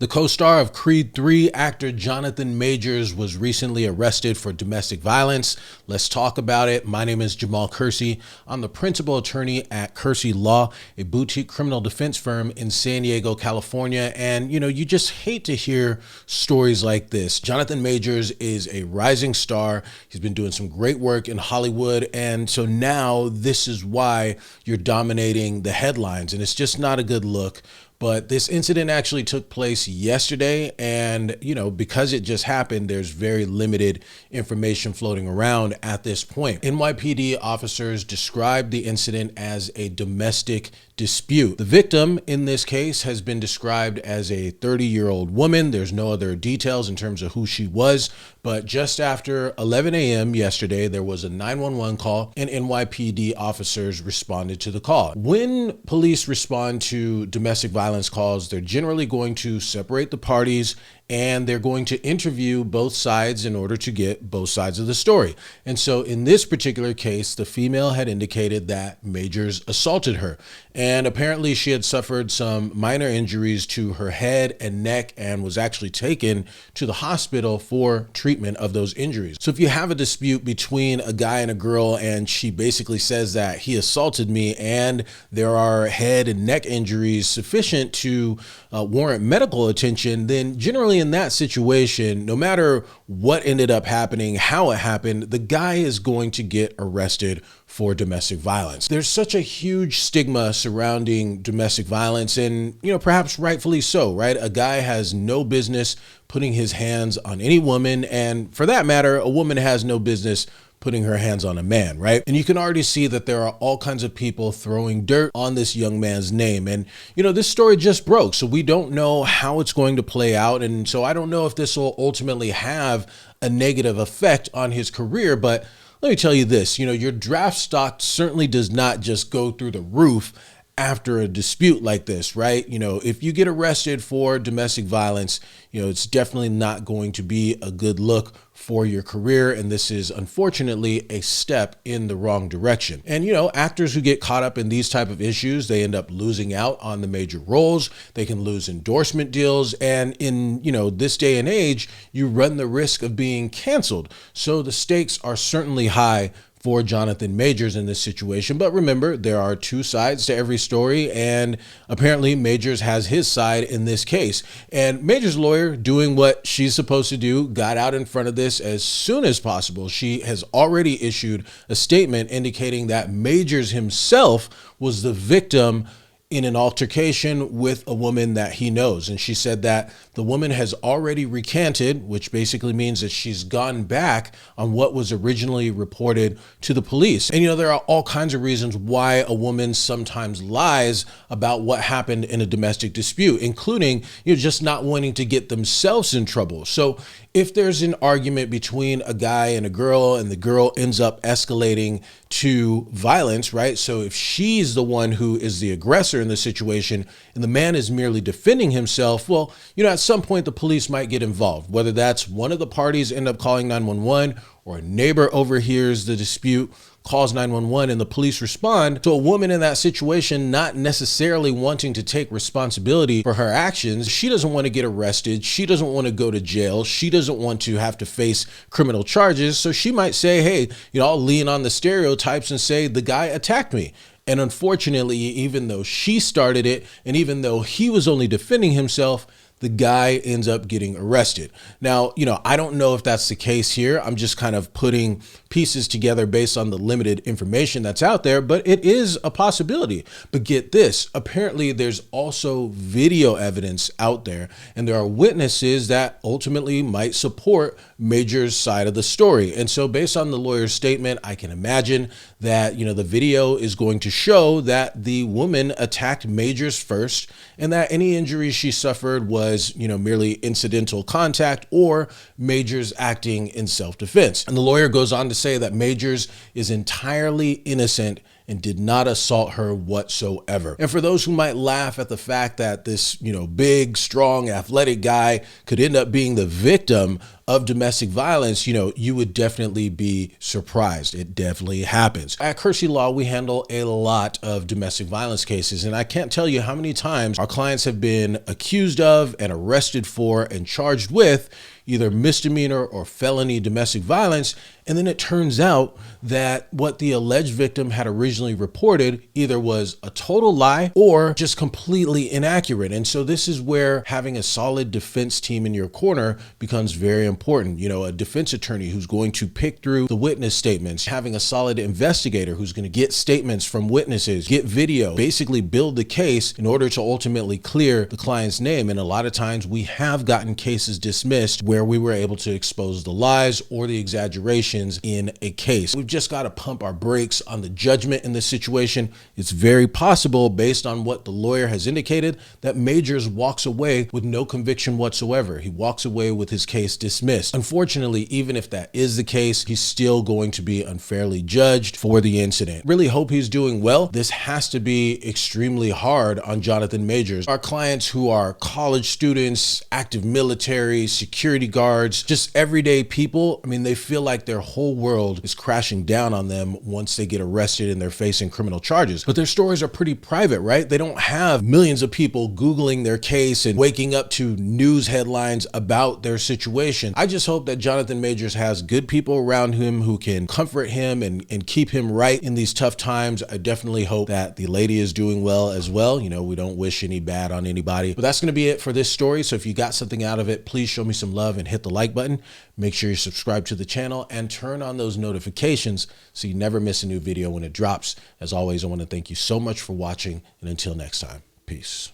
The co-star of Creed 3, actor Jonathan Majors, was recently arrested for domestic violence. Let's talk about it. My name is Jamal Kersey. I'm the principal attorney at Kersey Law, a boutique criminal defense firm in San Diego, California. And, you just hate to hear stories like this. Jonathan Majors is a rising star. He's been doing some great work in Hollywood. And so now this is why you're dominating the headlines. And it's just not a good look. But this incident actually took place yesterday, and because it just happened, there's very limited information floating around at this point. NYPD officers described the incident as a domestic dispute. The victim in this case has been described as a 30-year-old woman. There's no other details in terms of who she was, but just after 11 a.m. yesterday, there was a 911 call and NYPD officers responded to the call. When police respond to domestic violence calls, they're generally going to separate the parties and they're going to interview both sides in order to get both sides of the story. And so in this particular case, the female had indicated that Majors assaulted her. And apparently she had suffered some minor injuries to her head and neck and was actually taken to the hospital for treatment of those injuries. So if you have a dispute between a guy and a girl and she basically says that he assaulted me and there are head and neck injuries sufficient to warrant medical attention, then generally in that situation, no matter what ended up happening, how it happened, the guy is going to get arrested for domestic violence. There's such a huge stigma surrounding domestic violence, and perhaps rightfully so, right? A guy has no business putting his hands on any woman, and for that matter, a woman has no business putting her hands on a man, right? And you can already see that there are all kinds of people throwing dirt on this young man's name. And, this story just broke, so we don't know how it's going to play out. And so I don't know if this will ultimately have a negative effect on his career, but let me tell you this, your draft stock certainly does not just go through the roof after a dispute like this, right? If you get arrested for domestic violence, it's definitely not going to be a good look for your career. And this is unfortunately a step in the wrong direction. And, actors who get caught up in these type of issues, they end up losing out on the major roles. They can lose endorsement deals. And in, this day and age, you run the risk of being canceled. So the stakes are certainly high for Jonathan Majors in this situation. But remember, there are two sides to every story, and apparently Majors has his side in this case. And Majors' lawyer, doing what she's supposed to do, got out in front of this as soon as possible. She has already issued a statement indicating that Majors himself was the victim in an altercation with a woman that he knows. And she said that the woman has already recanted, which basically means that she's gone back on what was originally reported to the police. And, there are all kinds of reasons why a woman sometimes lies about what happened in a domestic dispute, including, just not wanting to get themselves in trouble. So if there's an argument between a guy and a girl and the girl ends up escalating to violence, right? So if she's the one who is the aggressor in the situation and the man is merely defending himself, well, at some point the police might get involved, whether that's one of the parties end up calling 911 or a neighbor overhears the dispute, calls 911 and the police respond. So a woman in that situation, not necessarily wanting to take responsibility for her actions, she doesn't want to get arrested. She doesn't want to go to jail. She doesn't want to have to face criminal charges. So she might say, hey, I'll lean on the stereotypes and say the guy attacked me. And unfortunately, even though she started it, and even though he was only defending himself, the guy ends up getting arrested. Now, I don't know if that's the case here. I'm just kind of putting pieces together based on the limited information that's out there, but it is a possibility. But get this, apparently there's also video evidence out there, and there are witnesses that ultimately might support Major's side of the story. And so based on the lawyer's statement, I can imagine that, the video is going to show that the woman attacked Majors first and that any injuries she suffered was, merely incidental contact or Majors acting in self-defense. And the lawyer goes on to say that Majors is entirely innocent and did not assault her whatsoever. And for those who might laugh at the fact that this, big, strong, athletic guy could end up being the victim of domestic violence, you would definitely be surprised. It definitely happens. At Kersey Law, we handle a lot of domestic violence cases, and I can't tell you how many times our clients have been accused of and arrested for and charged with either misdemeanor or felony domestic violence. And then it turns out that what the alleged victim had originally reported either was a total lie or just completely inaccurate. And so this is where having a solid defense team in your corner becomes very important. A defense attorney who's going to pick through the witness statements, having a solid investigator who's going to get statements from witnesses, get video, basically build the case in order to ultimately clear the client's name. And a lot of times we have gotten cases dismissed where we were able to expose the lies or the exaggerations in a case. We've just got to pump our brakes on the judgment in this situation. It's very possible, based on what the lawyer has indicated, that Majors walks away with no conviction whatsoever. He walks away with his case dismissed. Unfortunately, even if that is the case, he's still going to be unfairly judged for the incident. Really hope he's doing well. This has to be extremely hard on Jonathan Majors. Our clients who are college students, active military, security guards, just everyday people, they feel like their whole world is crashing down on them once they get arrested and they're facing criminal charges. But their stories are pretty private, right? They don't have millions of people Googling their case and waking up to news headlines about their situation. I just hope that Jonathan Majors has good people around him who can comfort him and keep him right in these tough times. I definitely hope that the lady is doing well as well. We don't wish any bad on anybody. But that's going to be it for this story. So if you got something out of it, please show me some love and hit the like button. Make sure you subscribe to the channel and turn on those notifications so you never miss a new video when it drops. As always, I want to thank you so much for watching, and until next time, peace.